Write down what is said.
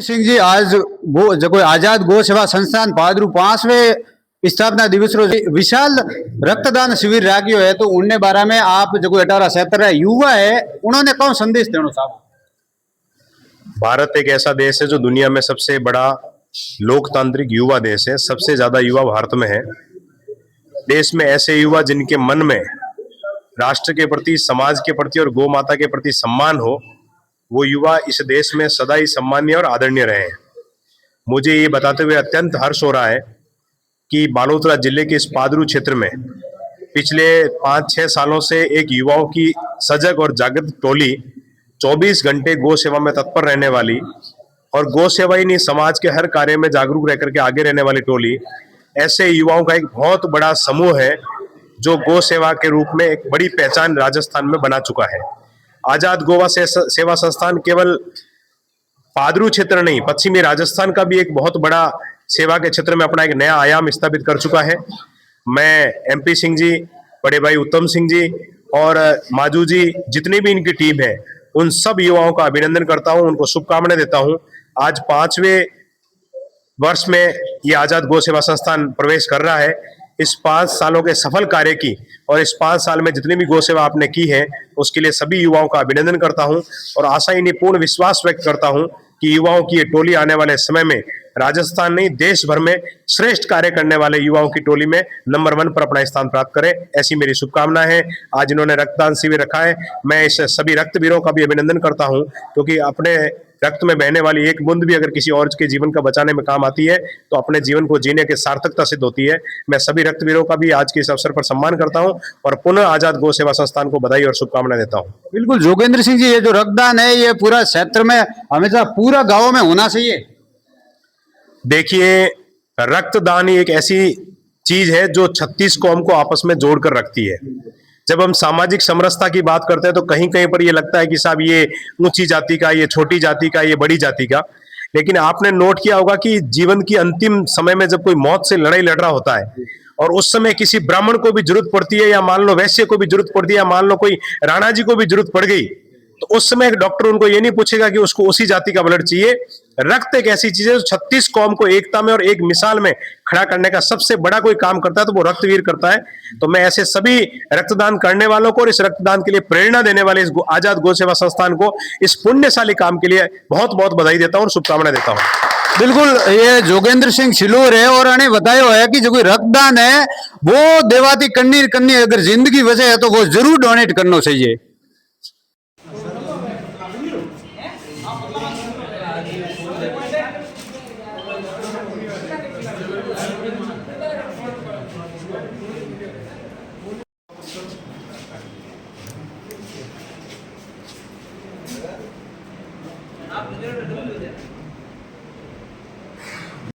सिंह जी, आज जो आजाद गो सेवा संस्थान पादरू 5वें स्थापना दिवस रो विशाल रक्तदान शिविर राख्यो है, तो उनने बारे में आप जो 18-17 युवा है उन्होंने कौन संदेश देना चाहो? भारत एक ऐसा देश है जो दुनिया में सबसे बड़ा लोकतांत्रिक युवा देश है। सबसे ज्यादा युवा भारत में है। देश में ऐसे युवा जिनके मन में राष्ट्र के प्रति, समाज के प्रति और गौ माता के प्रति सम्मान हो, वो युवा इस देश में सदा ही सम्मानीय और आदरणीय रहे हैं। मुझे ये बताते हुए अत्यंत हर्ष हो रहा है कि बालोतरा जिले के इस पादरू क्षेत्र में पिछले 5-6 सालों से एक युवाओं की सजग और जागृत टोली 24 घंटे गौ सेवा में तत्पर रहने वाली, और गौ सेवा ही नहीं समाज के हर कार्य में जागरूक रह करके आगे रहने वाली टोली, ऐसे युवाओं का एक बहुत बड़ा समूह है जो गौ सेवा के रूप में एक बड़ी पहचान राजस्थान में बना चुका है। आजाद गोवा सेवा संस्थान केवल पादरू क्षेत्र नहीं, पश्चिमी राजस्थान का भी एक बहुत बड़ा सेवा के क्षेत्र में अपना एक नया आयाम स्थापित कर चुका है। मैं MP सिंह जी, बड़े भाई उत्तम सिंह जी और माजू जी, जितनी भी इनकी टीम है, उन सब युवाओं का अभिनंदन करता हूं, उनको शुभकामनाएं देता हूं। आज 5वें वर्ष में ये आजाद गौ सेवा संस्थान प्रवेश कर रहा है। इस 5 सालों के सफल कार्य की और इस 5 साल में जितनी भी गौ सेवा आपने की है, उसके लिए सभी युवाओं का अभिनंदन करता हूं और आशा ही नहीं पूर्ण विश्वास व्यक्त करता हूं कि युवाओं की ये टोली आने वाले समय में राजस्थान नहीं देश भर में श्रेष्ठ कार्य करने वाले युवाओं की टोली में नंबर 1 पर अपना स्थान प्राप्त करे, ऐसी मेरी शुभकामना है। आज इन्होंने रक्तदान शिविर रखा है। मैं इस सभी रक्तवीरों का भी अभिनंदन करता हूं, क्योंकि अपने रक्त में बहने वाली एक बूंद भी अगर किसी और के जीवन का बचाने में काम आती है तो अपने जीवन को जीने की सार्थकता सिद्ध होती है। मैं सभी रक्तवीरों का भी आज के इस अवसर पर सम्मान करता हूं और पुनः आजाद गौ सेवा संस्थान को बधाई और शुभकामनाएं देता हूं। बिल्कुल जोगेंद्र सिंह जी, ये जो रक्तदान है ये पूरा क्षेत्र में हमेशा पूरा गाँव में होना चाहिए। देखिए, रक्तदान ही एक ऐसी चीज है जो 36 कौम को आपस में जोड़कर रखती है। जब हम सामाजिक समरसता की बात करते हैं तो कहीं कहीं पर ये लगता है कि साहब ये ऊंची जाति का, ये छोटी जाति का, ये बड़ी जाति का, लेकिन आपने नोट किया होगा कि जीवन की अंतिम समय में जब कोई मौत से लड़ाई लड़ रहा होता है और उस समय किसी ब्राह्मण को भी जरूरत पड़ती है, या मान लो वैश्य को भी जरूरत पड़ती है, या मान लो कोई राणा जी को भी जरूरत पड़ गई, तो उस समय एक डॉक्टर उनको ये नहीं पूछेगा कि उसको उसी जाति का ब्लड चाहिए। रक्त एक ऐसी चीज है जो 36 कौम को एकता में और एक मिसाल में खड़ा करने का सबसे बड़ा कोई काम करता है तो वो रक्तवीर करता है। तो मैं ऐसे सभी रक्तदान करने वालों को और इस रक्तदान के लिए प्रेरणा देने वाले इस आजाद गौ सेवा संस्थान को इस पुण्यशाली काम के लिए बहुत बहुत बधाई देता हूं और शुभकामनाएं देता हूं। बिल्कुल, ये जोगेंद्र सिंह सिलोर है और अने बतायो है कि जो कोई रक्तदान है वो देवाती करनी अगर जिंदगी बचे है तो वो जरूर डोनेट करना चाहिए। आप